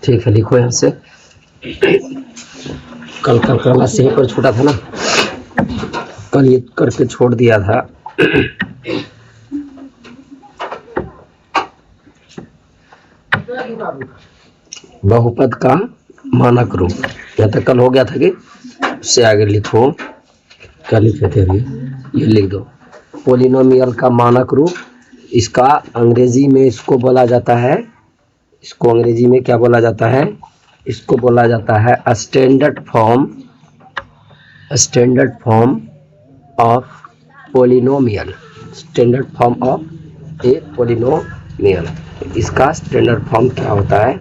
ठीक है, लिखो यहाँ से। कल क्लास यहीं पर छूटा था ना, कल ये करके छोड़ दिया था। बहुपद का मानक रूप, यहाँ तक कल हो गया था कि उससे आगे लिखो। क्या लिखे थे अभी, ये लिख दो। पोलिनोमियल का मानक रूप, इसका अंग्रेजी में इसको बोला जाता है, इसको अंग्रेजी में क्या बोला जाता है, इसको बोला जाता है standard form of polynomial. Standard form of A polynomial, इसका स्टैंडर्ड फॉर्म क्या होता है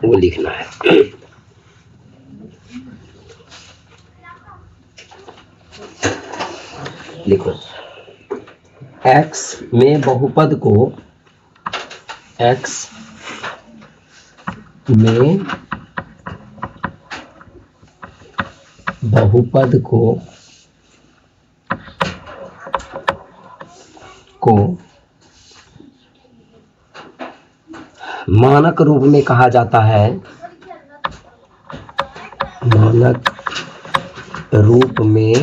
वो लिखना है। लिखो, x में बहुपद को, x में बहुपद को मानक रूप में कहा जाता है, मानक रूप में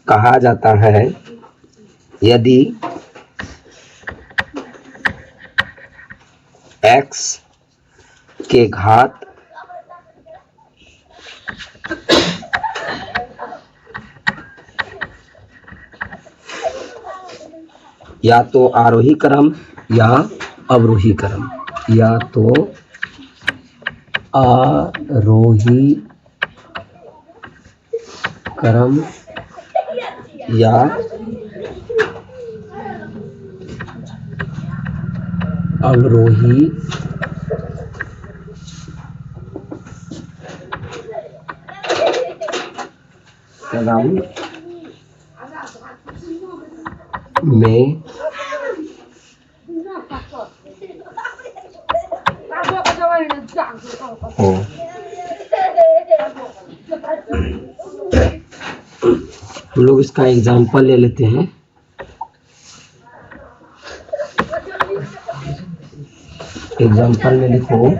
कहा जाता है यदि x के घात या तो आरोही क्रम या अवरोही क्रम, या तो आरोही क्रम या अवरोही क्रम में हो। हम लोग इसका एग्जाम्पल ले लेते हैं। एग्जाम्पल में लिखो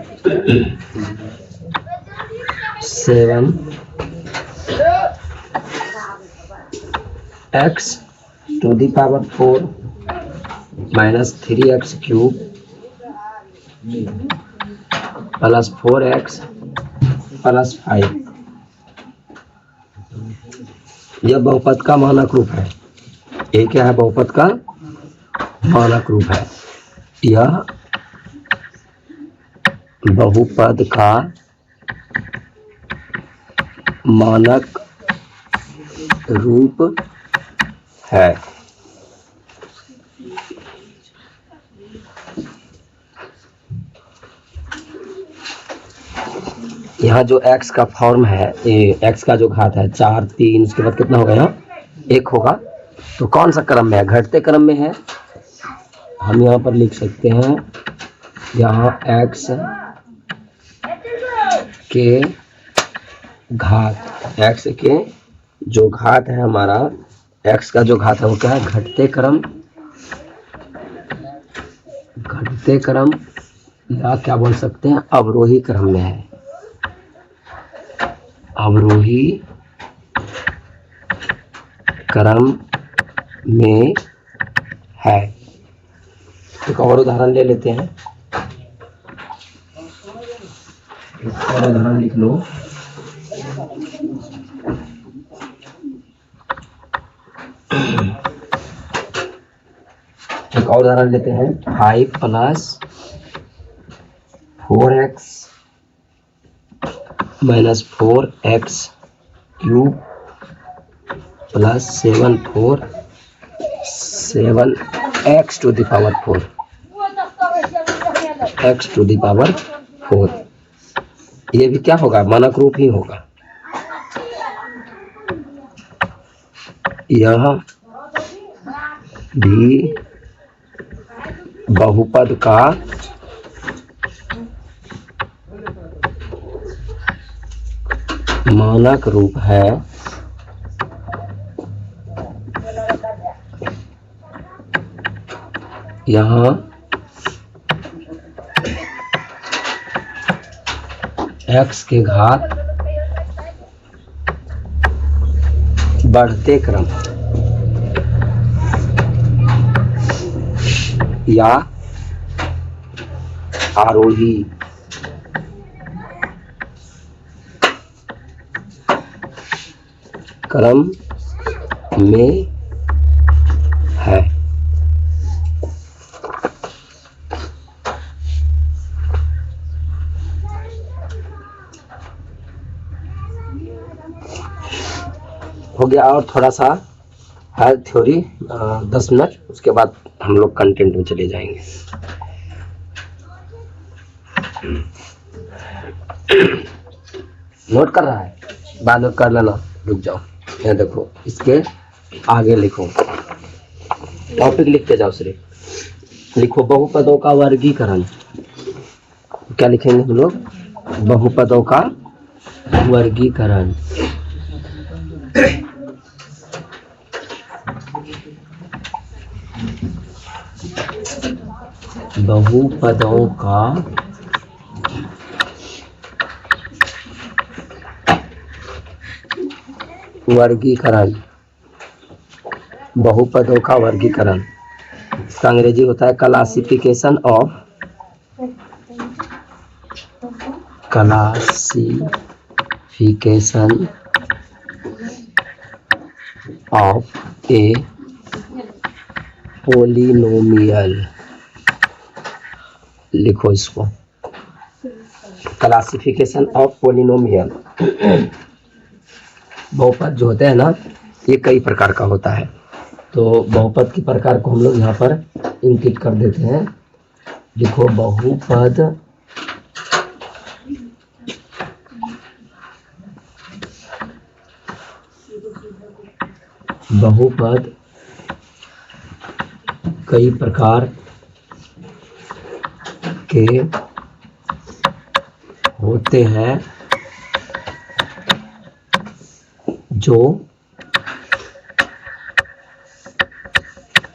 7x to the power 4 minus 3x cube plus 4x plus 5, यह बहुपद का मानक रूप है। ये क्या है, बहुपद का मानक रूप है। यह बहुपद का मानक रूप है। यहाँ जो x का फॉर्म है, ये x का जो घात है 4, 3, उसके बाद कितना होगा, यहाँ 1 होगा। तो कौन सा क्रम में है, घटते क्रम में है। हम यहाँ पर लिख सकते हैं, यहाँ x के घात, x के जो घात है हमारा, x का जो घात है वो क्या है, घटते क्रम या क्या बोल सकते हैं, अवरोही क्रम में है। अवरोही क्रम में है। एक और उदाहरण ले लेते हैं, एक और उदाहरण लिख लो। एक और उदाहरण लेते हैं, 5 plus 4x minus 4x cube plus 7x to the power 4, x to the power 4। ये भी क्या होगा, मानक रूप ही होगा। यह भी बहुपद का मानक रूप है। यहाँ x के घात बढ़ते क्रम या आरोही क्रम में है। हो गया। और थोड़ा सा है थ्योरी 10 मिनट, उसके बाद हम लोग कंटेंट में चले जाएंगे। नोट कर रहा है, बाद में कर लेना, रुक जाओ। ये देखो, इसके आगे लिखो, टॉपिक लिख के जाओ। सिर्फ लिखो बहुपदों का वर्गीकरण। क्या लिखेंगे हम लोग? बहुपदों का वर्गीकरण। बहुपदों का वर्गीकरण। बहुपदों का वर्गीकरण, इसका अंग्रेजी होता है क्लासिफिकेशन ऑफ ए पोलिनोमियल। लिखो इसको, क्लासिफिकेशन ऑफ पोलिनोमियल। बहुपद जो होते हैं ना, ये कई प्रकार का होता है। तो बहुपद के प्रकार को हम लोग यहाँ पर इंकित कर देते हैं। लिखो बहुपद कई प्रकार के होते हैं जो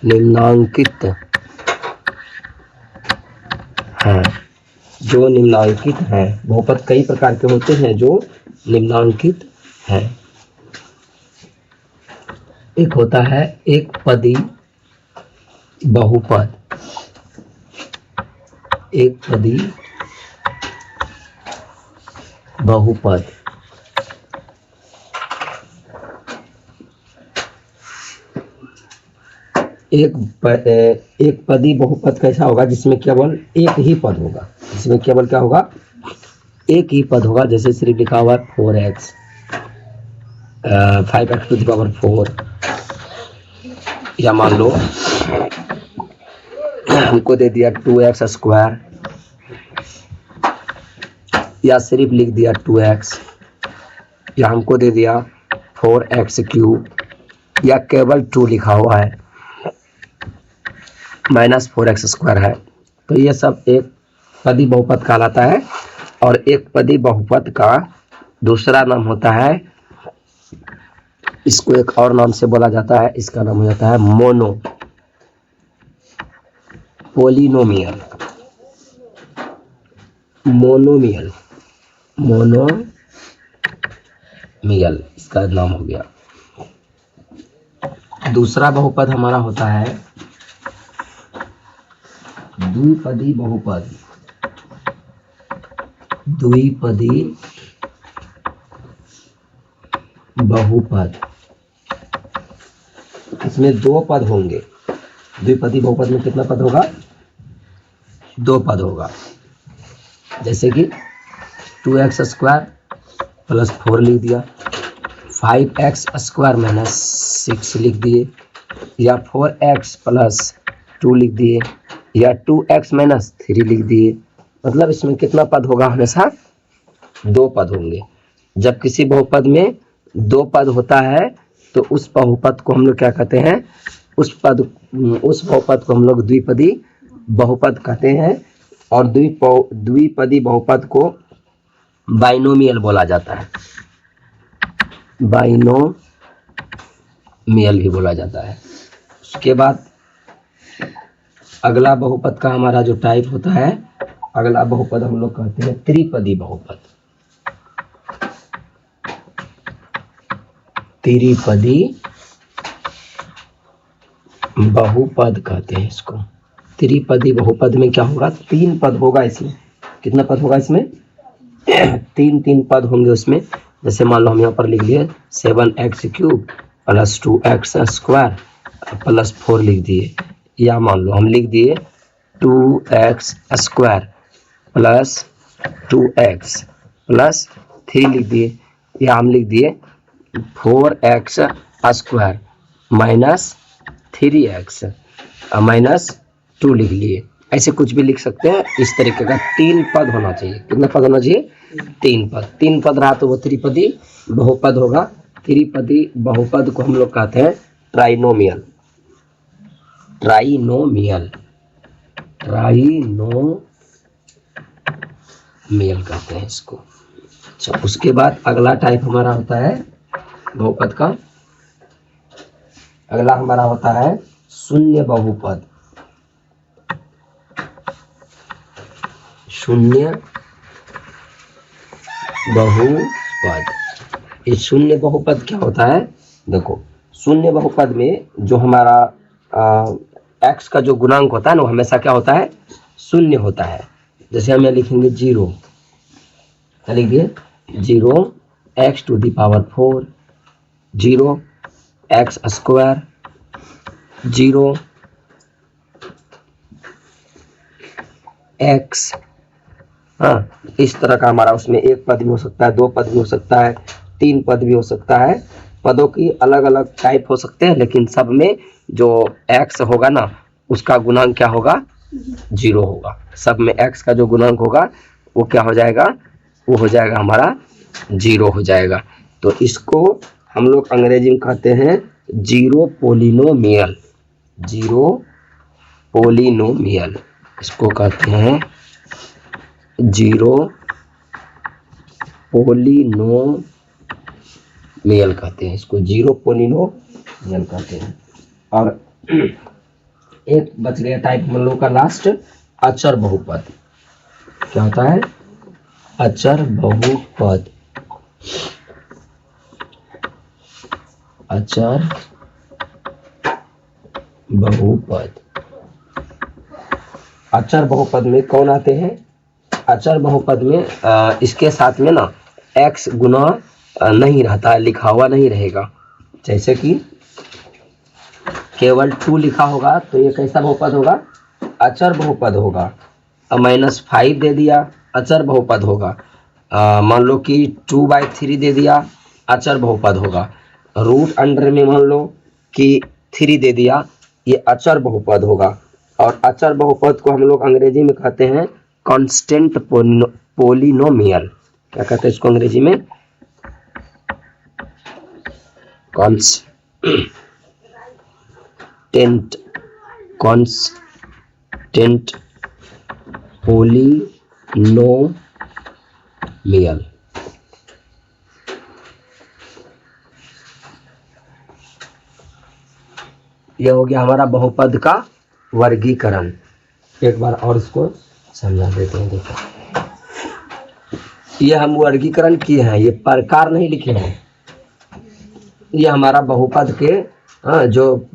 निम्नांकित हैं। बहुपद कई प्रकार के होते हैं जो निम्नांकित हैं। एक होता है एक पदी बहुपद। एक पदी बहुपद एक पदी बहुपद कैसा होगा? जिसमें केवल एक ही पद होगा। जिसमें केवल क्या होगा? एक ही पद होगा। जैसे सिर्फ लिखा हुआ 4x 5x to the power 4, या मान लो हमको दे दिया 2x स्क्वायर, या सिर्फ लिख दिया 2x, या हमको दे दिया 4x क्यूब, या केवल 2 लिखा हुआ है, -4x स्क्वायर है। तो ये सब एक पदी बहुपद कहलाता है। और एक पदी बहुपद का दूसरा नाम होता है, इसको एक और नाम से बोला जाता है, इसका नाम हो जाता है पोलिनोमियल। मोनोमियल इसका नाम हो गया। दूसरा बहुपद हमारा होता है द्विपदी बहुपद। द्विपदी बहुपद, इसमें 2 पद होंगे। द्विपदी बहुपद में कितना पद होगा? 2 पद होगा। जैसे कि 2x स्क्वायर प्लस 4 लिख दिया, 5x स्क्वायर माइनस 6 लिख दिए, या 4x प्लस 2 लिख दिए, या 2x माइनस 3 लिख दिए। मतलब इसमें कितना पद होगा? हमेशा 2 पद होंगे। जब किसी बहुपद में 2 पद होता है तो उस बहुपद को हम लोग क्या कहते हैं? उस बहुपद को हम लोग द्विपदी बहुपद कहते हैं। और द्विपदी बहुपद को बाइनोमियल बोला जाता है। बाइनोमियल भी बोला जाता है। उसके बाद अगला बहुपद का हमारा जो टाइप होता है, अगला बहुपद हम लोग कहते हैं त्रिपदी बहुपद। त्रिपदी बहुपद कहते हैं इसको। त्रिपदी बहुपद में क्या होगा, 3 पद होगा इसमें। कितना पद होगा इसमें, 3 पद होंगे उसमें। जैसे मान लो हम यहाँ पर लिख लिए 7x³ प्लस 2x² प्लस 4 लिख दिए, या मान लो हम लिख दिए 2x² प्लस 2x प्लस 3 लिख दिए, या हम लिख दिए 4x² माइनस 3x माइनस 2 लिख लिए। ऐसे कुछ भी लिख सकते हैं। इस तरीके का 3 पद होना चाहिए। कितना पद होना चाहिए, 3 पद रहा तो वो त्रिपदी बहुपद होगा। त्रिपदी बहुपद को हम लोग कहते हैं ट्राइनोमियल। ट्राइनोमियल कहते हैं इसको। अच्छा, उसके बाद अगला टाइप हमारा होता है बहुपद का, अगला हमारा होता है शून्य बहुपद। शून्य बहुपद, ये शून्य बहुपद क्या होता है, देखो शून्य बहुपद में जो हमारा x का जो गुणांक होता है ना, वो हमेशा क्या होता है, शून्य होता है। जैसे हम यहाँ लिखेंगे 0, क्या लिख दिए 0x⁴, 0x², 0x। हाँ, इस तरह का हमारा उसमें 1 पद भी हो सकता है, 2 पद भी हो सकता है, 3 पद भी हो सकता है। पदों की अलग अलग टाइप हो सकते हैं, लेकिन सब में जो x होगा ना, उसका गुणांक क्या होगा, 0 होगा। सब में x का जो गुणांक होगा वो क्या हो जाएगा, वो हो जाएगा हमारा 0 हो जाएगा। तो इसको हम लोग अंग्रेजी में कहते हैं जीरो पोलिनोमियल। जीरो पोलिनोमियल इसको कहते हैं जीरो पोलिनोमियल कहते हैं इसको, जीरो पोलिनोमियल कहते हैं। और एक बच गया टाइप हम लोग का लास्ट, अचर बहुपद। क्या होता है, अचर बहुपद। अचर बहुपद, अचर बहुपद में कौन आते हैं, अचर बहुपद में इसके साथ में ना x गुना नहीं रहता है, लिखा हुआ नहीं रहेगा। जैसे कि केवल 2 लिखा होगा तो ये कैसा बहुपद होगा, अचर बहुपद होगा। -5 दे दिया, अचर बहुपद होगा। मान लो कि 2/3 दे दिया, अचर बहुपद होगा। रूट अंडर में मान लो कि 3 दे दिया, ये अचर बहुपद होगा। और अचर बहुपद को हम लोग अंग्रेजी में कहते हैं कांस्टेंट पोलिनोमियल। क्या कहते हैं इसको अंग्रेजी में, कांस्टेंट पोलिनोमियल। यह हो गया हमारा बहुपद का वर्गीकरण। एक बार और इसको समझा देते हैं। देखो, ये हम वर्गीकरण किए हैं, ये प्रकार नहीं लिखे हैं। ये हमारा बहुपद के जो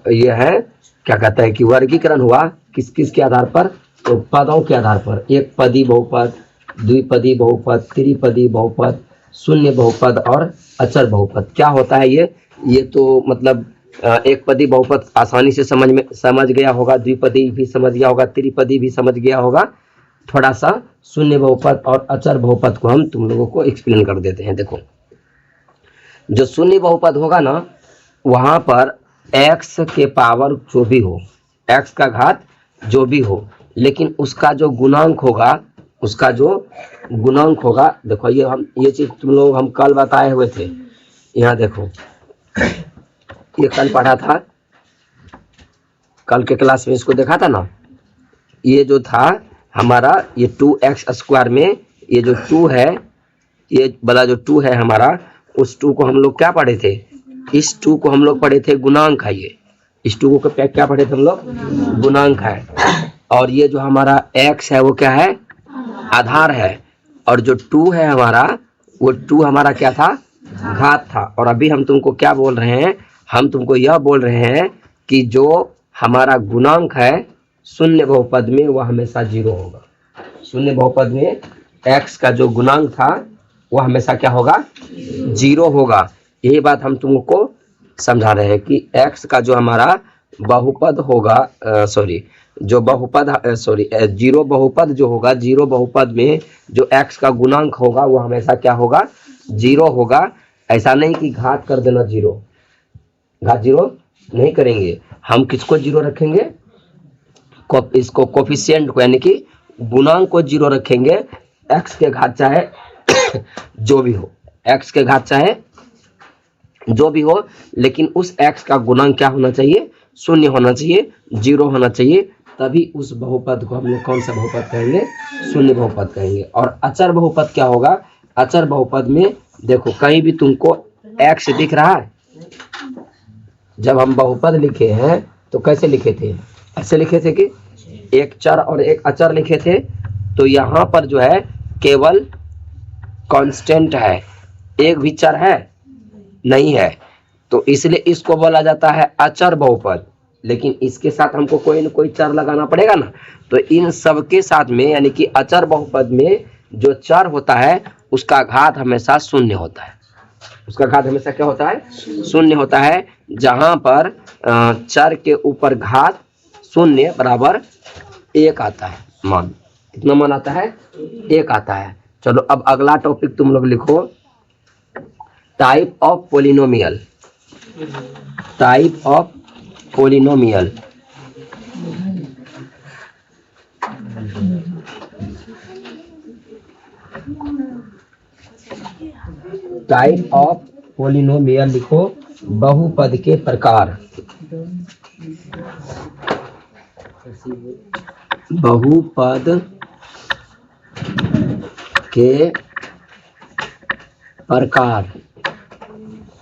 ये है, क्या कहता है कि वर्गीकरण हुआ किस किस के आधार पर, तो पदों के आधार पर। एक पदी बहुपद, द्विपदी बहुपद, त्रिपदी बहुपद, शून्य बहुपद और अचर बहुपद। क्या होता है ये तो मतलब एक पदी बहुपद आसानी से समझ गया होगा, द्विपदी भी समझ गया होगा, त्रिपदी भी समझ गया होगा। थोड़ा सा शून्य बहुपद और अचर बहुपद को हम तुम लोगों को एक्सप्लेन कर देते हैं। देखो, जो शून्य बहुपद होगा ना, वहां पर x के पावर जो भी हो, x का घात जो भी हो, लेकिन उसका जो गुणांक होगा, उसका जो गुणांक होगा, देखो ये चीज तुम लोग हम कल बताए हुए थे। यहाँ देखो, ये कल पढ़ा था, कल के क्लास में इसको देखा था ना। ये जो था हमारा, ये 2x² में ये जो 2 है, ये वाला जो 2 है हमारा, उस 2 को हम लोग क्या पढ़े थे, इस 2 को हम लोग पढ़े थे गुणांक है। इस टू को क्या पढ़े थे हम लोग? गुणांक है। और ये जो हमारा x है वो क्या है? आधार है। और जो 2 है हमारा, वो 2 हमारा क्या था? घात था। और अभी हम तुमको क्या बोल रहे हैं? हम तुमको यह बोल रहे हैं कि जो हमारा गुणांक है शून्य बहुपद में वह हमेशा 0 होगा। शून्य बहुपद में x का जो गुणांक था वह हमेशा क्या होगा? 0 होगा। यही बात हम तुमको समझा रहे हैं कि x का जो हमारा बहुपद होगा, जो बहुपद, जीरो बहुपद जो होगा, जीरो बहुपद में जो x का गुणांक होगा वो हमेशा क्या होगा? 0 होगा। ऐसा नहीं कि घात कर देना 0, घात 0 नहीं करेंगे। हम किसको 0 रखेंगे? इसको कोफिशिएंट को, यानी कि गुणांक को 0 रखेंगे। x के घात चाहे जो भी हो, x के घात चाहे जो भी हो, लेकिन उस x का गुणांक क्या होना चाहिए? 0 होना चाहिए, 0 होना चाहिए। तभी उस बहुपद को हम लोग कौन सा बहुपद कहेंगे? शून्य बहुपद कहेंगे। और अचर बहुपद क्या होगा? अचर बहुपद में देखो कहीं भी तुमको x दिख रहा है? जब हम बहुपद लिखे हैं तो कैसे लिखे थे? ऐसे लिखे थे कि एक चर और एक अचर लिखे थे। तो यहाँ पर जो है केवल कांस्टेंट है, एक भी चर है नहीं है, तो इसलिए इसको बोला जाता है अचर बहुपद। लेकिन इसके साथ हमको कोई न कोई चर लगाना पड़ेगा ना, तो इन सब के साथ में, यानी कि अचर बहुपद में जो चर होता है उसका घात हमेशा शून्य होता है। उसका घात हमेशा क्या होता है? शून्य होता है। जहां पर चर के ऊपर घात शून्य बराबर 1 आता है मान। कितना मान आता है? 1 आता है। चलो अब अगला टॉपिक तुम लोग लिखो, type of polynomial. Type of polynomial. Type of polynomial लिखो, बहुपद के प्रकार। बहुपद के प्रकार।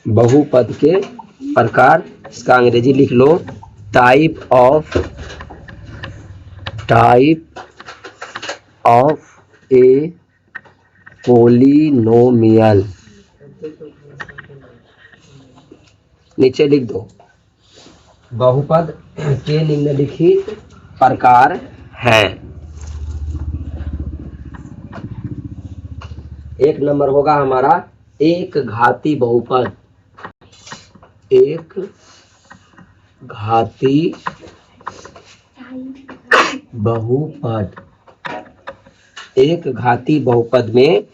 बहुपद के प्रकार, इसका अंग्रेजी लिख लो, टाइप ऑफ ए पोलिनोमियल। नीचे लिख दो, बहुपद के निम्नलिखित प्रकार हैं। एक नंबर होगा हमारा एक घाती बहुपद। एक घाती बहुपद। एक घाती बहुपद में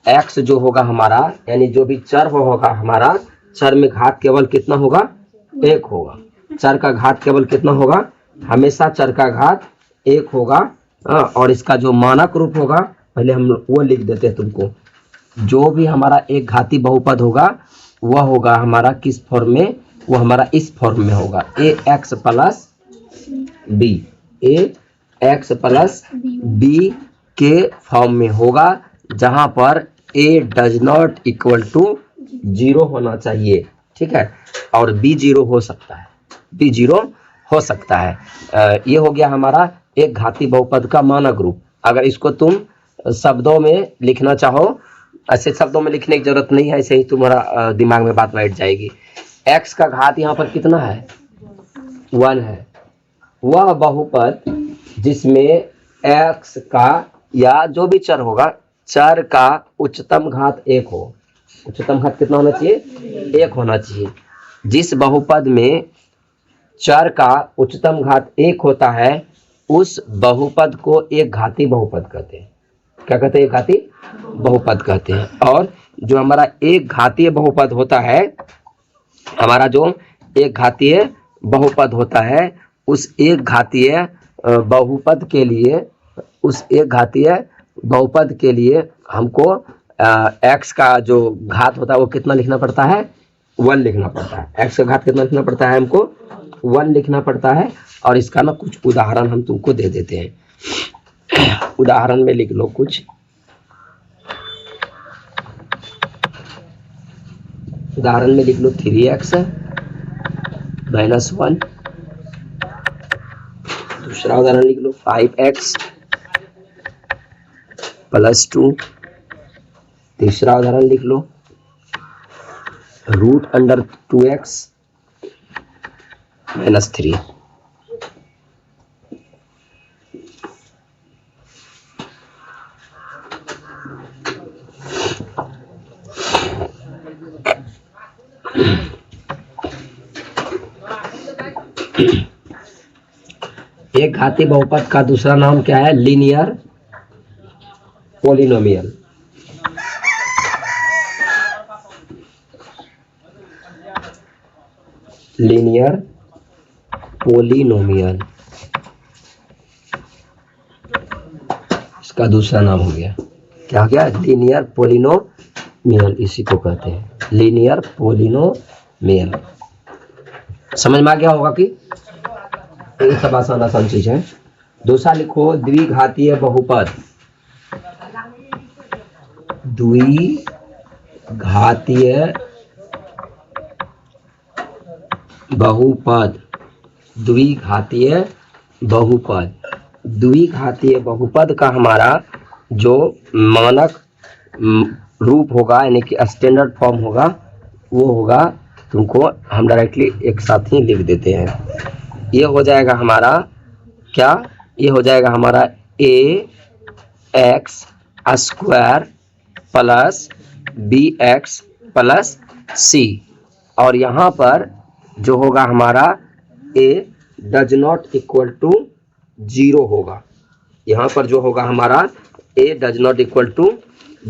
x जो होगा हमारा, यानी जो भी चर होगा हमारा, चर में घात केवल कितना होगा? 1 होगा। चर का घात केवल कितना होगा? हमेशा चर का घात 1 होगा। और इसका जो मानक रूप होगा, पहले हम वो लिख देते हैं तुमको। जो भी हमारा एक घाती बहुपद होगा वह होगा हमारा किस फॉर्म में? वो हमारा इस फॉर्म में होगा, ax plus b. ax plus b के फॉर्म में होगा, जहां पर a does not equal to 0 होना चाहिए। ठीक है, और b 0 हो सकता है, b 0 हो सकता है। ये हो गया हमारा एक घाती बहुपद का मानक रूप। अगर इसको तुम शब्दों में लिखना चाहो, ऐसे शब्दों में लिखने की जरूरत नहीं है, ऐसे ही तुम्हारा दिमाग में बात बैठ जाएगी। x का घात यहाँ पर कितना है? 1 है। वह बहुपद जिसमें x का या जो भी चर होगा, चर का उच्चतम घात 1 हो। उच्चतम घात कितना होना चाहिए? 1 होना चाहिए। जिस बहुपद में चर का उच्चतम घात 1 होता है उस बहुपद को एक घाती बहुपद कहते हैं। क्या कहते हैं? एक घाती बहुपद कहते हैं। और जो हमारा एक घातीय बहुपद होता है, हमारा जो एक घातीय बहुपद होता है, उस एक घातीय बहुपद के लिए, उस एक घातीय बहुपद के लिए हमको x का जो घात होता है वो कितना लिखना पड़ता है? 1 लिखना पड़ता है। x का घात कितना लिखना पड़ता है? हमको 1 लिखना पड़ता है। और इसका ना कुछ उदाहरण हम तुमको दे देते हैं। उदाहरण में लिख लो कुछ। उदाहरण में लिख लो 3x -1। दूसरा उदाहरण लिख लो 5x + 2। तीसरा उदाहरण लिख लो √2x - 3। एक घातीय बहुपद का दूसरा नाम क्या है? Linear polynomial. लीनियर पॉलिनोमियल इसका दूसरा नाम हो गया। क्या हो गया? लीनियर पॉलिनोमियल, इसी को कहते हैं लीनियर पॉलिनोमियल। समझ में आ गया होगा कि ये सब आसान आसान चीज है। दूसरा लिखो द्विघातीय बहुपद। द्विघातीय बहुपद। द्विघातीय बहुपद। द्विघातीय बहुपद का हमारा जो मानक रूप होगा यानी कि स्टैंडर्ड फॉर्म होगा वो होगा, तुमको हम डायरेक्टली एक साथ ही लिख देते हैं। ये हो जाएगा हमारा क्या? ये हो जाएगा हमारा ax² + bx + c। और यहाँ पर जो होगा हमारा a does not equal to 0 होगा। यहाँ पर जो होगा हमारा a does not equal to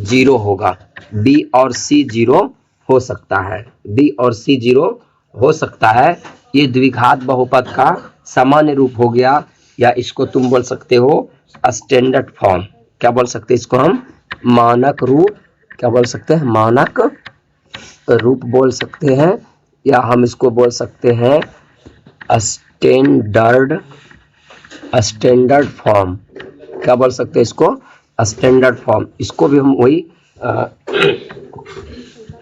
0 होगा। b और c 0 हो सकता है। b और c 0 हो सकता है। ये द्विघात बहुपद का सामान्य रूप हो गया, या इसको तुम बोल सकते हो स्टैंडर्ड फॉर्म। क्या बोल सकते हैं इसको हम? मानक रूप। क्या बोल सकते हैं? मानक रूप बोल सकते हैं, या हम इसको बोल सकते हैं स्टैंडर्ड फॉर्म। क्या बोल सकते हैं इसको? Standard form. इसको भी हम वही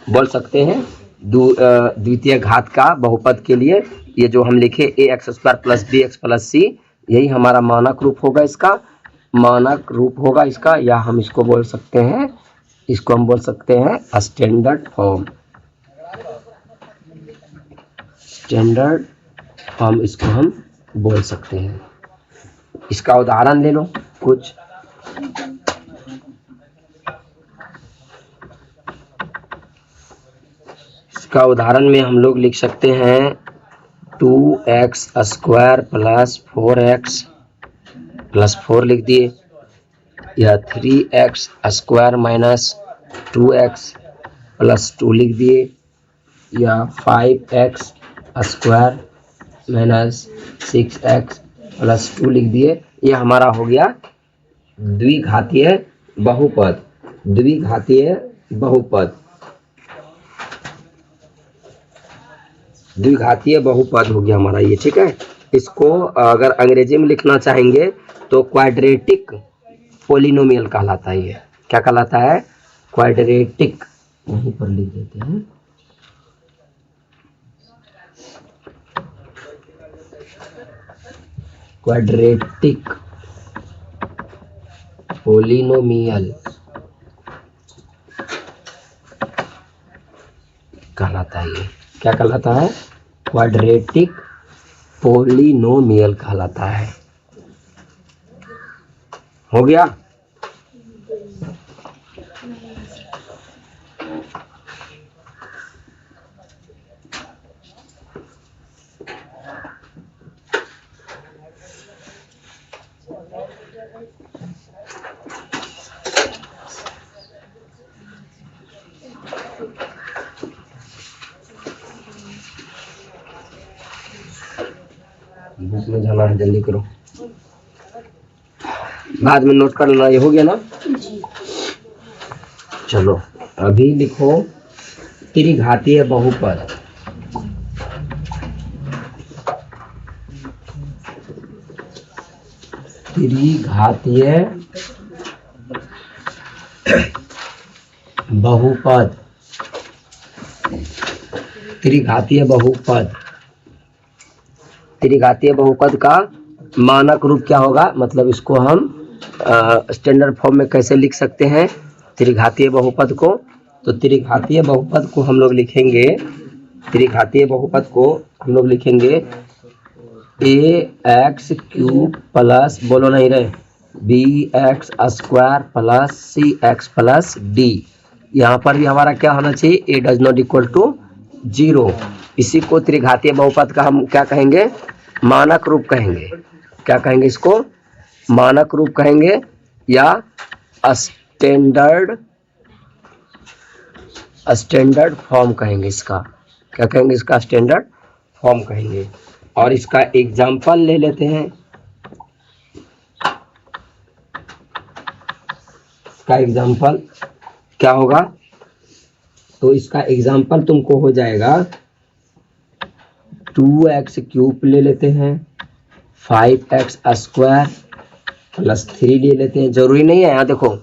बोल सकते हैं द्वितीय घात का बहुपद के लिए। ये जो हम लिखे ax² + bx + c, यही हमारा मानक रूप होगा। इसका मानक रूप होगा इसका, या हम इसको बोल सकते हैं, इसको हम बोल सकते हैं स्टैंडर्ड फॉर्म। स्टैंडर्ड फॉर्म इसको हम बोल सकते हैं। इसका उदाहरण ले लो कुछ। इसका उदाहरण में हम लोग लिख सकते हैं 2x² + 4x + 4 लिख दिए, या 3x² - 2x + 2 लिख दिए, या 5x² - 6x + 2 लिख दिए। ये हमारा हो गया द्विघातीय बहुपद। द्विघातीय बहुपद। द्विघातीय बहुपद हो गया हमारा ये, ठीक है। इसको अगर अंग्रेजी में लिखना चाहेंगे तो क्वाड्रेटिक पॉलिनोमियल कहलाता है। ये क्या कहलाता है? क्वाड्रेटिक। यहीं पर लिख देते हैं क्वाड्रेटिक पॉलिनोमियल कहलाता है। ये क्या कहलाता है? क्वाड्रेटिक पॉलिनोमियल कहलाता है। हो गया? बुक में जाना है, जल्दी करो, बाद में नोट कर लेना। ये हो गया ना? चलो अभी लिखो त्रिघातीय बहुपद। त्रिघातीय बहुपद। त्रिघातीय बहुपद त्रिघातीय बहुपद का मानक रूप क्या होगा, मतलब इसको हम स्टैंडर्ड फॉर्म में कैसे लिख सकते हैं त्रिघातीय बहुपद को। तो त्रिघातीय बहुपद को हम लोग लिखेंगे, त्रिघातीय बहुपद को हम लोग लिखेंगे ए एक्स क्यूब प्लस, बोलो नहीं रहे, बी एक्स स्क्वायर प्लस सी एक्स प्लस डी। यहाँ पर भी हमारा क्या होना चाहिए, ए डज नॉट इक्वल टू 0। इसी को त्रिघातीय बहुपद का हम क्या कहेंगे, मानक रूप कहेंगे। क्या कहेंगे इसको, मानक रूप कहेंगे या स्टैंडर्ड स्टैंडर्ड फॉर्म कहेंगे इसका। क्या कहेंगे, इसका स्टैंडर्ड फॉर्म कहेंगे। और इसका एग्जाम्पल ले लेते हैं। इसका एग्जाम्पल क्या होगा, तो इसका एग्जाम्पल तुमको हो जाएगा 2x क्यूब ले लेते हैं, 5x स्क्वायर प्लस 3 ले लेते हैं। जरूरी नहीं है, यहाँ देखो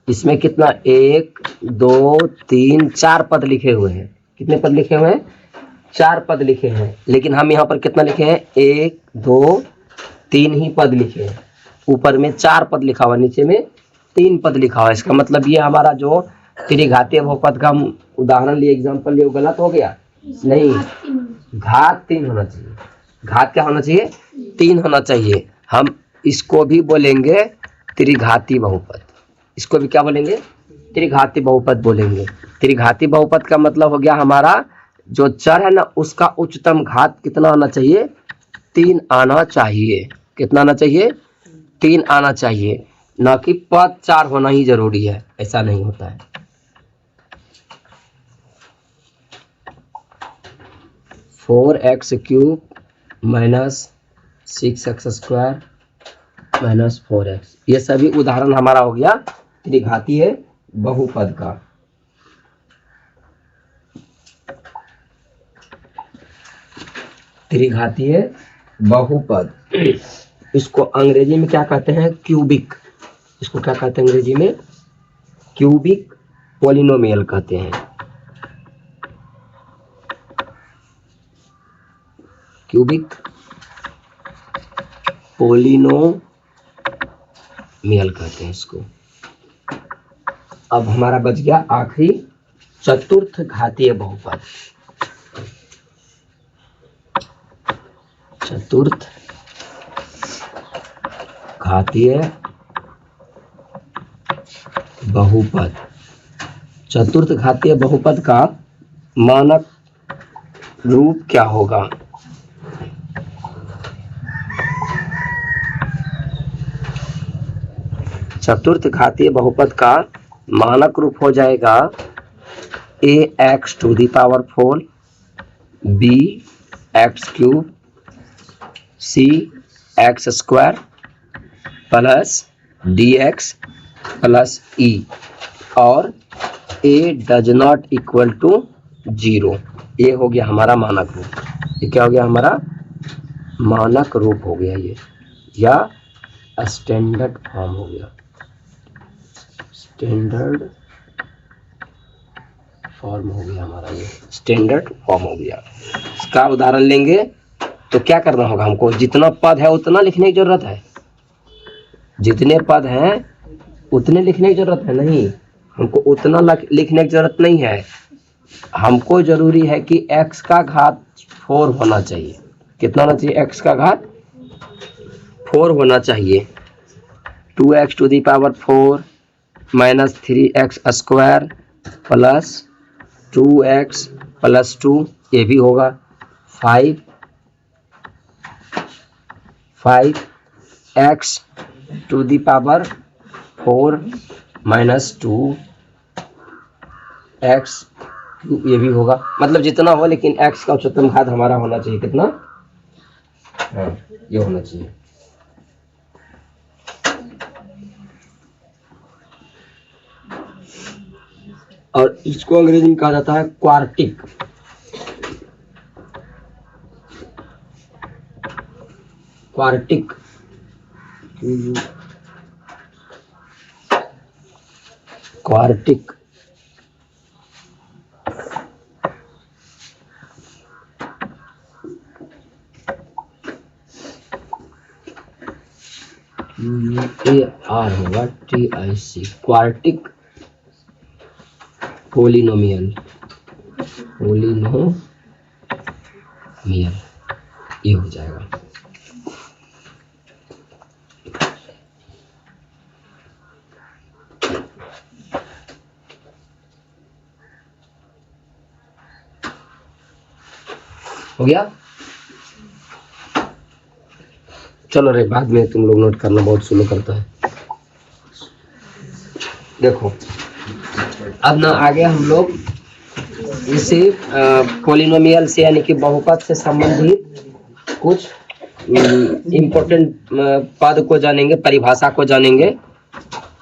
इसमें कितना 1 2 3 4 पद लिखे हुए हैं। कितने पद लिखे हुए हैं, 4 पद लिखे हैं। लेकिन हम यहाँ पर कितना लिखे हैं, 1 2 3 ही पद लिखे हैं। ऊपर में 4 पद लिखा हुआ, नीचे में 3 पद लिखा हुआ। इसका मतलब ये हमारा जो त्रिघातीय बहुपद का हम उदाहरण लिए, एग्जाम्पल लिए, वो गलत हो गया नहीं, घात 3 होना चाहिए। घात क्या होना चाहिए, 3 होना चाहिए। हम इसको भी बोलेंगे त्रिघाती बहुपद। इसको भी क्या बोलेंगे, त्रिघाती बहुपद बोलेंगे। त्रिघाती बहुपद का मतलब हो गया हमारा जो चर है ना, उसका उच्चतम घात कितना आना चाहिए, 3 आना चाहिए। कितना आना चाहिए, 3 आना चाहिए, ना कि पद 4 होना ही जरूरी है, ऐसा नहीं होता है। Four x cube minus 6x square minus 4x, ये सभी उदाहरण हमारा हो गया त्रिघातीय बहुपद का। त्रिघातीय बहुपद, इसको अंग्रेजी में क्या कहते हैं, क्यूबिक। इसको क्या कहते हैं अंग्रेजी में, क्यूबिक पॉलिनोमियल कहते हैं। क्यूबिक पॉलिनोमियल कहते हैं इसको। अब हमारा बच गया आखिरी चतुर्थ घातीय बहुपद। चतुर्थ घातीय बहुपद। चतुर्थ घातीय बहुपद का मानक रूप क्या होगा, चतुर्थ घातीय बहुपद का मानक रूप हो जाएगा a x to the power 4 b x cube c x square plus d x plus e, और a does not equal to 0। ये हो गया हमारा मानक रूप। ये क्या हो गया, हमारा मानक रूप हो गया ये, या स्टैंडर्ड फॉर्म हो गया। स्टैंडर्ड फॉर्म हो गया हमारा, ये स्टैंडर्ड फॉर्म हो गया। इसका उदाहरण लेंगे तो क्या करना होगा, हमको जितना पद है उतना लिखने की जरूरत है। जितने पद हैं उतने लिखने की जरूरत है, नहीं हमको उतना लिखने की जरूरत नहीं है। हमको जरूरी है कि x का घात 4 होना चाहिए। कितना होना चाहिए, x का घात 4 होना चाहिए। 2x to the power 4 minus 3x square plus 2x plus 2, ये भी होगा। 5x to the power 4 minus 2x, ये भी होगा। मतलब जितना हो, लेकिन x का उच्चतम घात हमारा होना चाहिए कितना, हाँ ये होना चाहिए। और इसको अंग्रेजी में कहा जाता है क्वार्टिक। क्वार्टिक क्वार्टिक AR होगा TIC, क्वार्टिक पोलिनोमियल, ये हो जाएगा। हो गया? चलो रे, बाद में तुम लोग नोट करना, बहुत स्लो करता है। देखो अब ना आगे हम लोग इसी पोलिनोमियल से यानी कि बहुपद से संबंधित कुछ इम्पोर्टेंट पद को जानेंगे, परिभाषा को जानेंगे।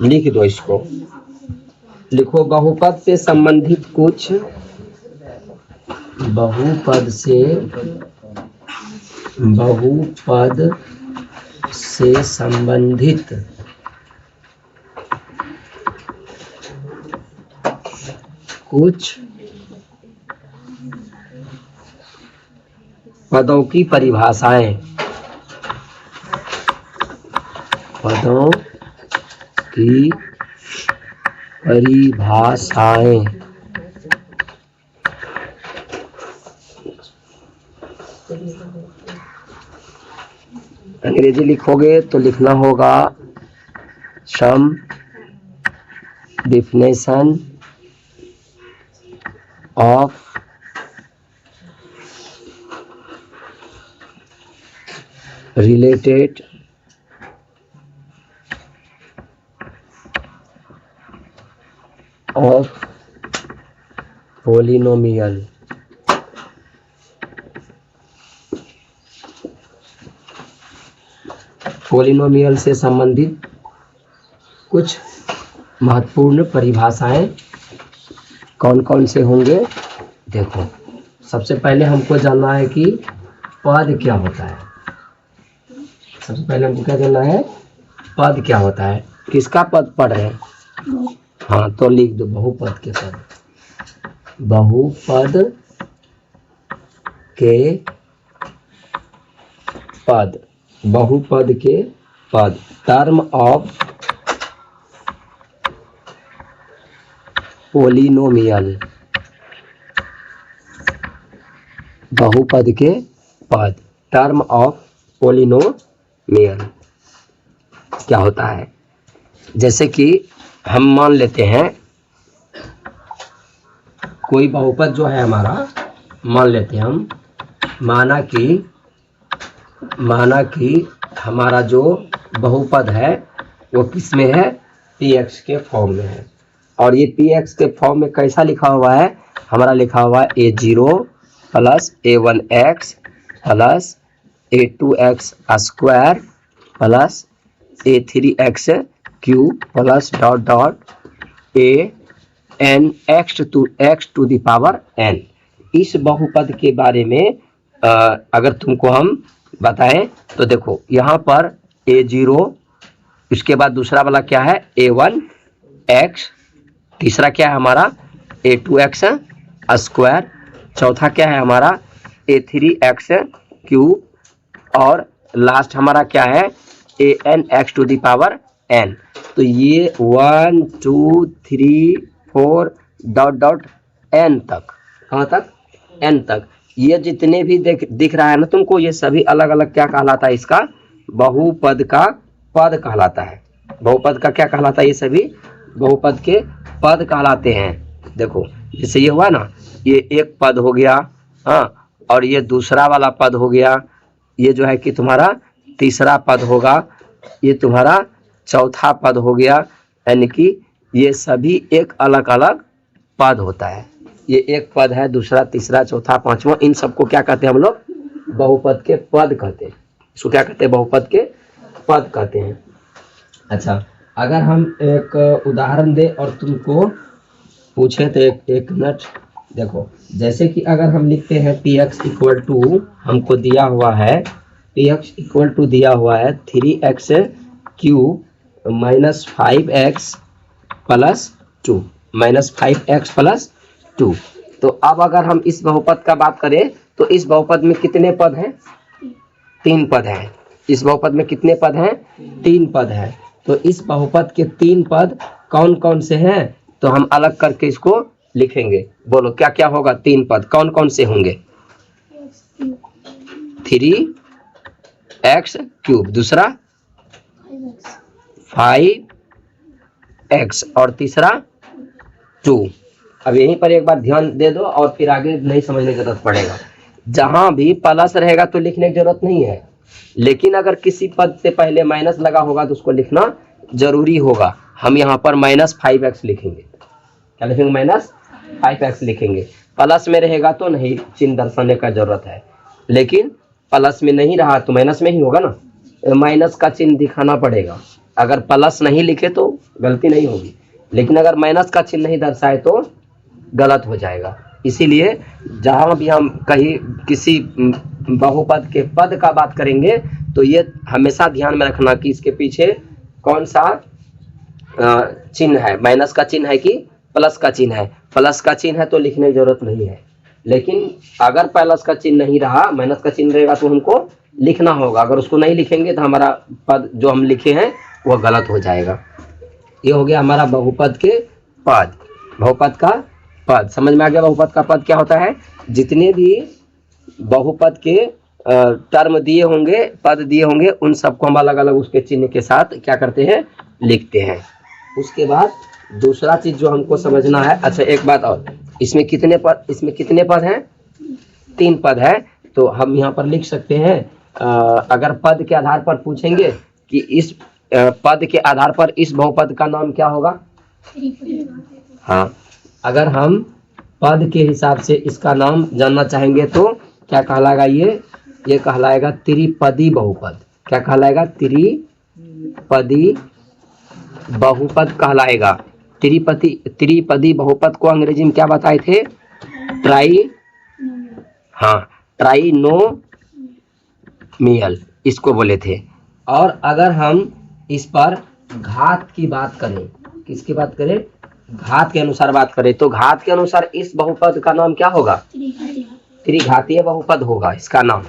लिख दो इसको, लिखो बहुपद से संबंधित कुछ, बहुपद से संबंधित कुछ पदों की परिभाषाएं, पदों की परिभाषाएं। अंग्रेजी लिखोगे तो लिखना होगा some definition of related of polynomial। Polynomial से संबंधित कुछ महत्वपूर्ण परिभाषाएं कौन कौन से होंगे। देखो सबसे पहले हमको जानना है कि पद क्या होता है। सबसे पहले हमको क्या जानना है, पद क्या होता है। किसका पद पढ़ रहे हैं? हाँ तो लिख दो बहुपद के पद, बहुपद के पद, बहुपद के पद। टर्म ऑफ पोलिनोमियल, बहुपद के पद। टर्म ऑफ पोलिनोमियल क्या होता है? जैसे कि हम मान लेते हैं कोई बहुपद जो है हमारा, मान लेते हैं हम, माना कि हमारा जो बहुपद है वो किस में है? px के फॉर्म में है। और ये px के फॉर्म में कैसा लिखा हुआ है? हमारा लिखा हुआ है a0 plus a1x plus a2x square plus a3x cube plus dot dot x to the power n। इस बहुपद के बारे में अगर तुमको हम बताएं तो देखो यहाँ पर a0, उसके बाद दूसरा वाला क्या है a1x, तीसरा क्या है हमारा a2x स्क्वायर, चौथा क्या है हमारा a3x क्यूब, और लास्ट हमारा क्या है an x to the power n। तो ये 1 2 3 4 डॉट डॉट n तक, कहाँ तक? n तक। ये जितने भी दिख रहा है ना तुमको, ये सभी अलग अलग क्या कहलाता है? इसका बहुपद का पद कहलाता है। बहुपद का क्या कहलाता है? ये सभी बहुपद के पद कहलाते हैं। देखो जैसे ये हुआ ना, ये एक पद हो गया, हाँ, और ये दूसरा वाला पद हो गया, ये जो है कि तुम्हारा तीसरा पद होगा, ये तुम्हारा चौथा पद हो गया, यानी कि ये सभी एक अलग अलग पद होता है। ये एक पद है, दूसरा, तीसरा, चौथा, पांचवा, इन सबको क्या कहते हैं हम लोग? बहुपद के पद कहते हैं। इसको क्या कहते हैं? बहुपद के पद कहते हैं। अच्छा, अगर हम एक उदाहरण दे और तुमको पूछे तो एक मिनट देखो, जैसे कि अगर हम लिखते हैं px इक्वल टू, हमको दिया हुआ है px इक्वल टू दिया हुआ है 3x cube minus 5x plus 2, minus 5x plus 2। तो अब अगर हम इस बहुपद का बात करें तो इस बहुपद में कितने पद हैं? 3 पद हैं। इस बहुपद में कितने पद हैं? 3 पद हैं। तो इस बहुपद के 3 पद कौन कौन से हैं? तो हम अलग करके इसको लिखेंगे। बोलो क्या क्या होगा? 3 पद कौन कौन से होंगे? 3x3, दूसरा 5x और तीसरा 2। अब यहीं पर एक बार ध्यान दे दो और फिर आगे नहीं समझने की जरूरत पड़ेगा। जहां भी प्लस रहेगा तो लिखने की जरूरत नहीं है, लेकिन अगर किसी पद से पहले माइनस लगा होगा तो उसको लिखना जरूरी होगा। हम यहाँ पर -5x लिखेंगे। क्या लिखेंगे? -5x लिखेंगे। प्लस में रहेगा तो नहीं चिन्ह दर्शाने का जरूरत है, लेकिन प्लस में नहीं रहा तो माइनस में ही होगा ना, माइनस का चिन्ह दिखाना पड़ेगा। अगर प्लस नहीं लिखे तो गलती नहीं होगी, लेकिन अगर माइनस का चिन्ह नहीं दर्शाए तो गलत हो जाएगा। इसीलिए जहां भी हम कहीं किसी बहुपद के पद का बात करेंगे तो ये हमेशा ध्यान में रखना कि इसके पीछे कौन सा चिन्ह है, माइनस का चिन्ह है कि प्लस का चिन्ह है। प्लस का चिन्ह है तो लिखने की जरूरत नहीं है, लेकिन अगर प्लस का चिन्ह नहीं रहा, माइनस का चिन्ह रहेगा तो हमको लिखना होगा। अगर उसको नहीं लिखेंगे तो हमारा पद जो हम लिखे हैं वो गलत हो जाएगा। ये हो गया हमारा बहुपद के पद, बहुपद का पद। समझ में आ गया बहुपद का पद क्या होता है? जितने भी बहुपद के टर्म दिए होंगे, पद दिए होंगे, उन सबको हम अलग अलग उसके चिन्ह के साथ क्या करते हैं? लिखते हैं। उसके बाद दूसरा चीज जो हमको समझना है, अच्छा एक बात और, इसमें कितने पद हैं? 3 पद है। तो हम यहाँ पर लिख सकते हैं, अगर पद के आधार पर पूछेंगे कि इस पद के आधार पर इस बहुपद का नाम क्या होगा? हाँ, अगर हम पद के हिसाब से इसका नाम जानना चाहेंगे तो क्या कहलाएगा? ये कहलाएगा त्रिपदी बहुपद। क्या कहलाएगा? त्रिपदी बहुपद कहलाएगा। त्रिपदी बहुपद को अंग्रेजी में क्या बताए थे? ट्राइनोमियल इसको बोले थे। और अगर हम इस पर घात की बात करें, किसकी बात करें? घात के अनुसार बात करें तो घात के अनुसार इस बहुपद का नाम क्या होगा? त्रिघातीय बहुपद होगा। इसका नाम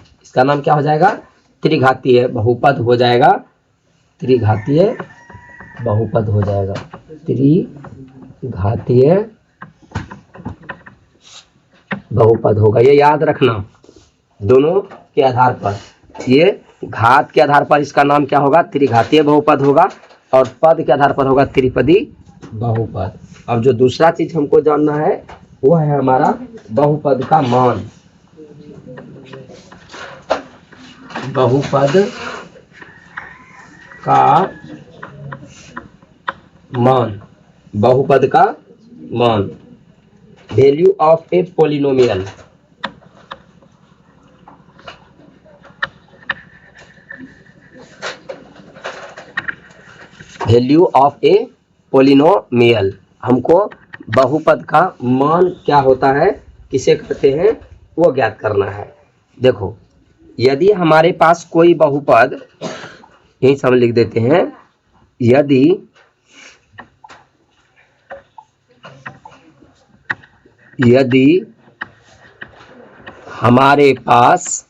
क्या हो जाएगा? त्रिघातीय बहुपद हो जाएगा। त्रिघातीय बहुपद हो जाएगा। त्रिघातीय बहुपद होगा। ये याद रखना, दोनों के आधार पर, ये घात के आधार पर इसका नाम क्या होगा? त्रिघातीय बहुपद होगा, और पद के आधार पर होगा त्रिपदी बहुपद। अब जो दूसरा चीज हमको जानना है वो है हमारा बहुपद का मान। बहुपद का मान, बहुपद का मान, value of a polynomial. Value of a polynomial, हमको बहुपद का मान क्या होता है, किसे कहते हैं, वो ज्ञात करना है। देखो, यदि हमारे पास कोई बहुपद, यही सब लिख देते हैं, यदि हमारे पास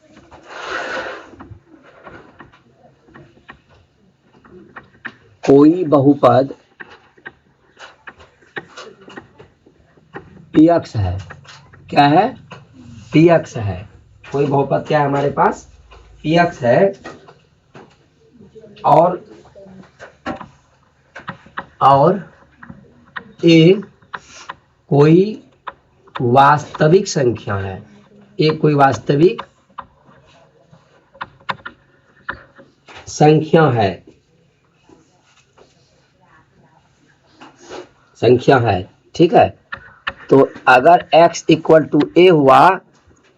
कोई बहुपद px है, क्या है? px है। कोई बहुपद क्या है हमारे पास? px है, और ए कोई वास्तविक संख्या है, ए कोई वास्तविक संख्या है, ठीक है। तो अगर x इक्वल टू ए हुआ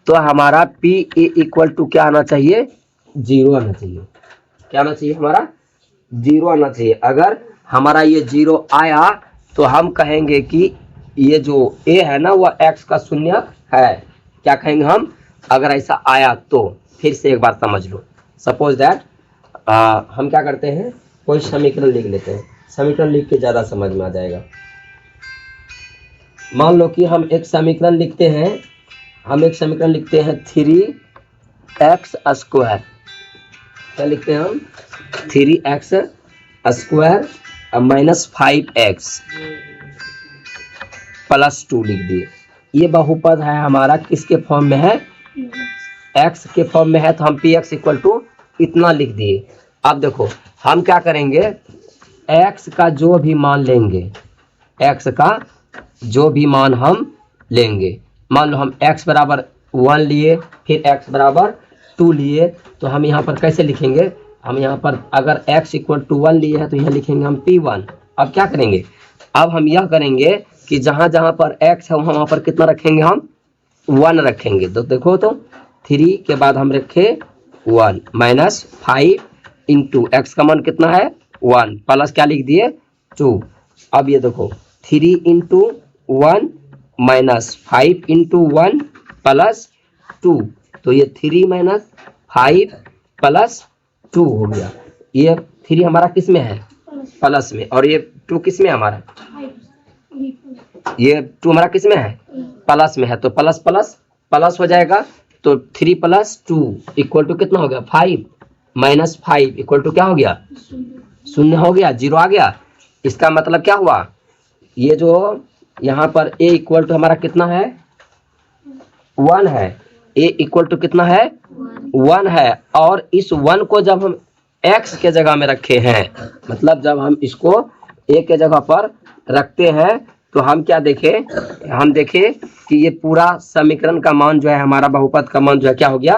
तो हमारा p a इक्वल टू क्या आना चाहिए? 0 आना चाहिए। क्या आना चाहिए? हमारा 0 आना चाहिए। अगर हमारा ये 0 आया तो हम कहेंगे कि ये जो a है ना वह x का शून्यक है। क्या कहेंगे हम? अगर ऐसा आया तो फिर से एक बार समझ लो। सपोज दैट हम क्या करते हैं, कोई समीकरण लिख लेते हैं। समीकरण लिख के ज़्यादा समझ में आ जाएगा। मान लो कि हम एक समीकरण लिखते हैं, 3x² क्या लिखते हैं हम 3x square minus 5x plus 2 लिख दिए। ये बहुपद है हमारा किसके फॉर्म में है, x के फॉर्म में है, तो हम px इक्वल टू इतना लिख दिए। अब देखो हम क्या करेंगे, x का जो भी मान लेंगे, x का जो भी मान हम लेंगे, मान लो हम x बराबर 1 लिए, फिर x बराबर 2 लिए, तो हम यहाँ पर कैसे लिखेंगे, हम यहाँ पर अगर x इक्वल टू 1 लिए है तो यहाँ लिखेंगे हम p1। अब क्या करेंगे, अब हम यह करेंगे कि जहाँ जहाँ पर x है वहाँ पर कितना रखेंगे, हम 1 रखेंगे। तो देखो तो 3 के बाद हम रखे 1 माइनस 5 इंटू एक्स का मान कितना है 1 प्लस क्या लिख दिए 2। अब ये देखो 3 इंटू 1 माइनस 5 इंटू 1 प्लस 2, तो ये 3 माइनस 5 प्लस 2 हो गया। ये 3 हमारा किस में है, प्लस में, और ये 2 किस में हमारा, ये 2 हमारा किस में है, प्लस में है, तो प्लस प्लस प्लस हो जाएगा। तो 3 प्लस 2 इक्वल टू कितना हो गया 5 माइनस 5 इक्वल टू क्या हो गया, शून्य हो गया, 0 आ गया। इसका मतलब क्या हुआ, ये जो यहाँ पर a इक्वल टू हमारा कितना है 1 है, a इक्वल टू कितना है 1 है, और इस 1 को जब हम x के जगह में रखे हैं, मतलब जब हम इसको a के जगह पर रखते हैं, तो हम क्या देखें, हम देखें कि ये पूरा समीकरण का मान जो है, हमारा बहुपद का मान जो है क्या हो गया,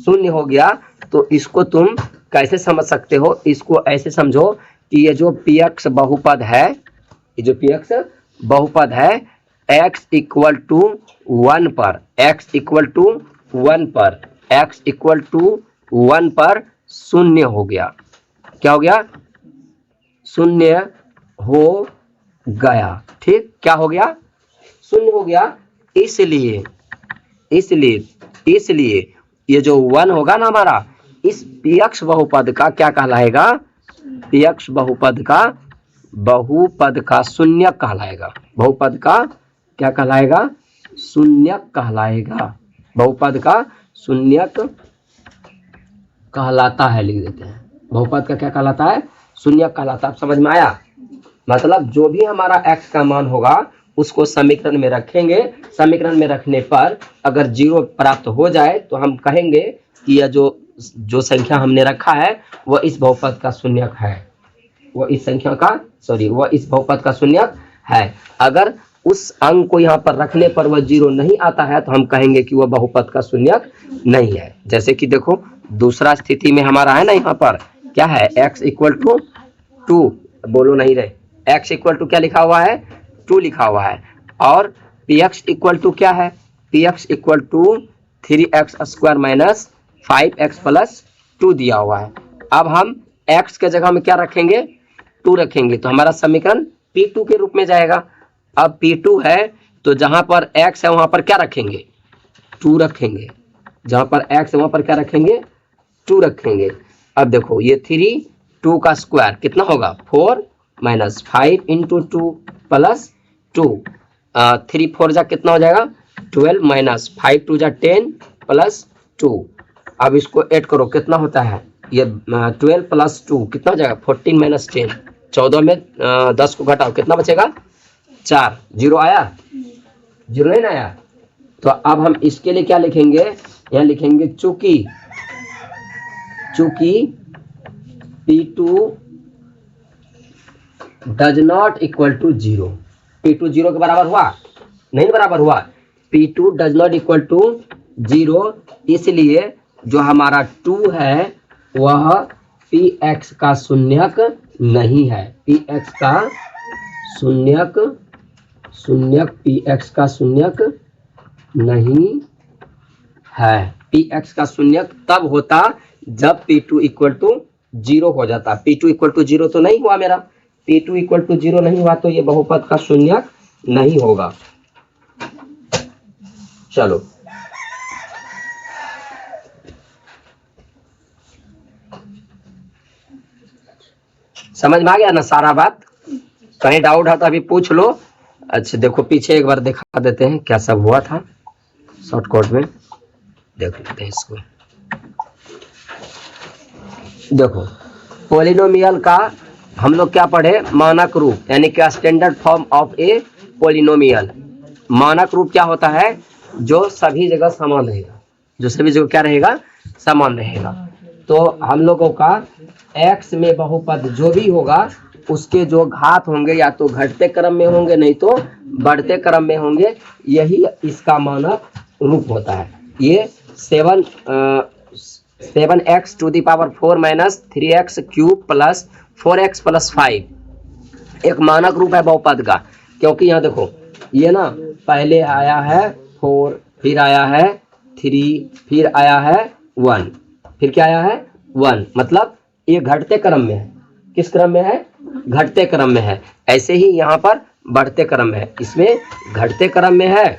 शून्य हो गया। तो इसको तुम कैसे समझ सकते हो, इसको ऐसे समझो कि ये जो px बहुपद है, ये जो px बहुपद है x इक्वल टू 1 पर, x इक्वल टू 1 पर, x इक्वल टू 1 पर शून्य हो गया। क्या हो गया, शून्य हो गया। ठीक, क्या हो गया, शून्य हो गया। इसलिए इसलिए इसलिए ये जो 1 होगा ना हमारा, इस px बहुपद का क्या कहलाएगा, px बहुपद का शून्यक कहलाएगा। बहुपद का क्या कहलाएगा, शून्यक कहलाएगा। बहुपद का शून्यक कहलाता है, लिख देते हैं, बहुपद का क्या कहलाता है, शून्यक कहलाता है। आप समझ में आया, मतलब जो भी हमारा x का मान होगा उसको समीकरण में रखेंगे, समीकरण में रखने पर अगर 0 प्राप्त हो जाए तो हम कहेंगे कि यह जो संख्या हमने रखा है वह इस बहुपद का शून्यक है, वह इस संख्या का वह इस बहुपद का शून्यक है। अगर उस अंक को यहाँ पर रखने पर वह 0 नहीं आता है तो हम कहेंगे कि वह बहुपद का शून्यक नहीं है। जैसे कि देखो दूसरा स्थिति में हमारा है ना, यहाँ पर क्या है, x इक्वल टू 2, बोलो नहीं रहे, x इक्वल टू क्या लिखा हुआ है 2 लिखा हुआ है, और px इक्वल टू क्या है, px equal to 3x square minus 5x plus 2 दिया हुआ है। अब हम x के जगह में क्या रखेंगे 2 रखेंगे, तो हमारा समीकरण p2 के रूप में जाएगा। अब p2 है तो जहां पर x है वहां पर क्या रखेंगे 2 रखेंगे, जहां पर x है वहां पर क्या रखेंगे 2 रखेंगे। अब देखो ये 3 2 का स्क्वायर कितना होगा 4 माइनस 5 इंटू 2 प्लस 2, 3 4 जा कितना हो जाएगा 12 माइनस 5 2 जा 10 प्लस 2। अब इसको ऐड करो कितना होता है, ये 12 प्लस 2 कितना हो जाएगा 14 माइनस 10, 14 में 10 को घटाओ कितना बचेगा 4, 0 आया, 0 नहीं आया। तो अब हम इसके लिए क्या लिखेंगे, यहाँ लिखेंगे चूंकि P2 does not equal to 0, P2 0 के बराबर हुआ नहीं, बराबर हुआ, P2 does not equal to 0, इसलिए जो हमारा 2 है वह Px का शून्यक नहीं है, Px का शून्यक Px का शून्यक नहीं है। Px का शून्यक तब होता जब P2 इक्वल टू 0 हो जाता। P2 इक्वल टू 0 तो नहीं हुआ मेरा, P2 इक्वल टू 0 नहीं हुआ तो ये बहुपद का शून्यक नहीं होगा। चलो समझ में आ गया ना सारा बात, कहीं डाउट है तो अभी पूछ लो। अच्छा देखो पीछे एक बार दिखा देते हैं क्या सब हुआ था, शॉर्टकट में देख लेते हैं इसको। देखो पोलिनोमियल का हम लोग क्या पढ़े, मानक रूप यानी कि standard form of A polynomial. मानक रूप क्या होता है, जो सभी जगह समान रहेगा, जो सभी जगह क्या रहेगा, समान रहेगा। तो हम लोगों का x में बहुपद जो भी होगा उसके जो घात होंगे या तो घटते क्रम में होंगे नहीं तो बढ़ते क्रम में होंगे, यही इसका मानक रूप होता है। ये 7x to the power 4 minus 3x cube plus 4x plus 5 एक मानक रूप है बहुपद का। क्योंकि यहाँ देखो ये ना पहले आया है 4, फिर आया है 3, फिर आया है 1, फिर क्या आया है 1, मतलब ये घटते क्रम में है। किस क्रम में है, घटते क्रम में है। ऐसे ही यहाँ पर बढ़ते क्रम में है, इसमें घटते क्रम में है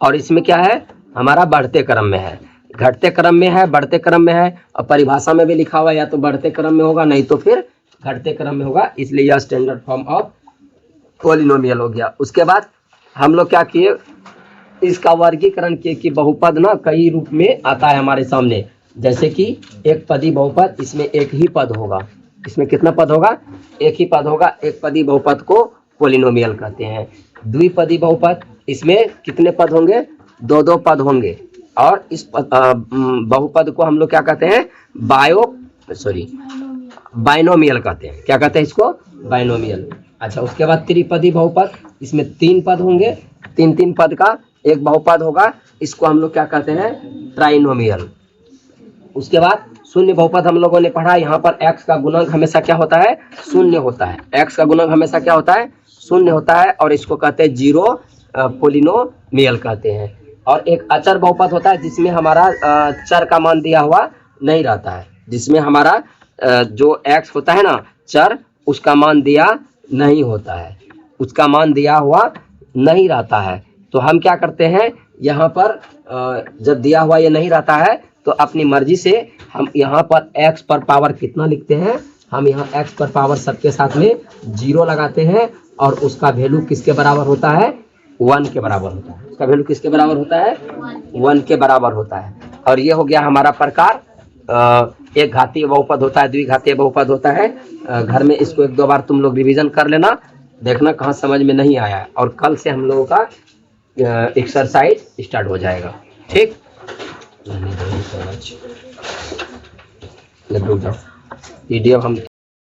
और इसमें क्या है हमारा बढ़ते क्रम में है। घटते क्रम में है, बढ़ते क्रम में है, और परिभाषा में भी लिखा हुआ है या तो बढ़ते क्रम में होगा नहीं तो फिर घटते क्रम में होगा, इसलिए यह स्टैंडर्ड फॉर्म ऑफ पॉलिनोमियल हो गया। उसके बाद हम लोग क्या किए, इसका वर्गीकरण किए कि बहुपद ना कई रूप में आता है हमारे सामने। जैसे कि एक पदी बहुपद, इसमें एक ही पद होगा। इसमें कितना पद होगा, एक ही पद होगा। एक पदी बहुपद को पॉलिनोमियल कहते हैं। द्विपदी बहुपद, इसमें कितने पद होंगे, 2-2 पद होंगे। और इस बहुपद को हम लोग क्या कहते हैं, बाइनोमियल कहते हैं। क्या कहते हैं इसको, बाइनोमियल। अच्छा, उसके बाद त्रिपदी बहुपद, इसमें 3 पद होंगे, 3-3 पद का एक बहुपद होगा, इसको हम लोग क्या कहते हैं, ट्राइनोमियल। उसके बाद शून्य बहुपद हम लोगों ने पढ़ा, यहाँ पर x का गुणक हमेशा क्या होता है, शून्य होता है। x का गुणक हमेशा क्या होता है, शून्य होता है, और इसको कहते हैं जीरो पोलिनोमियल कहते हैं। और एक अचर बहुपद होता है जिसमें हमारा चर का मान दिया हुआ नहीं रहता है, जिसमें हमारा जो x होता है ना चर, उसका मान दिया नहीं होता है, उसका मान दिया हुआ नहीं रहता है। तो हम क्या करते हैं, यहाँ पर जब दिया हुआ ये नहीं रहता है तो अपनी मर्जी से हम यहाँ पर x पर पावर कितना लिखते हैं, हम यहाँ x पर पावर सबके साथ में 0 लगाते हैं, और उसका वैल्यू किसके बराबर होता है, 1 के बराबर होता है। उसका वैल्यू किसके बराबर होता है, 1 के बराबर होता है। और ये हो गया हमारा प्रकार। एक घातीय बहुपद होता है, द्विघातीय बहुपद होता है। घर में इसको 1-2 बार तुम लोग रिवीजन कर लेना, देखना कहाँ समझ में नहीं आया है, और कल से हम लोगों का एक्सरसाइज स्टार्ट हो जाएगा। ठीक, रुक जाओ, PDF हम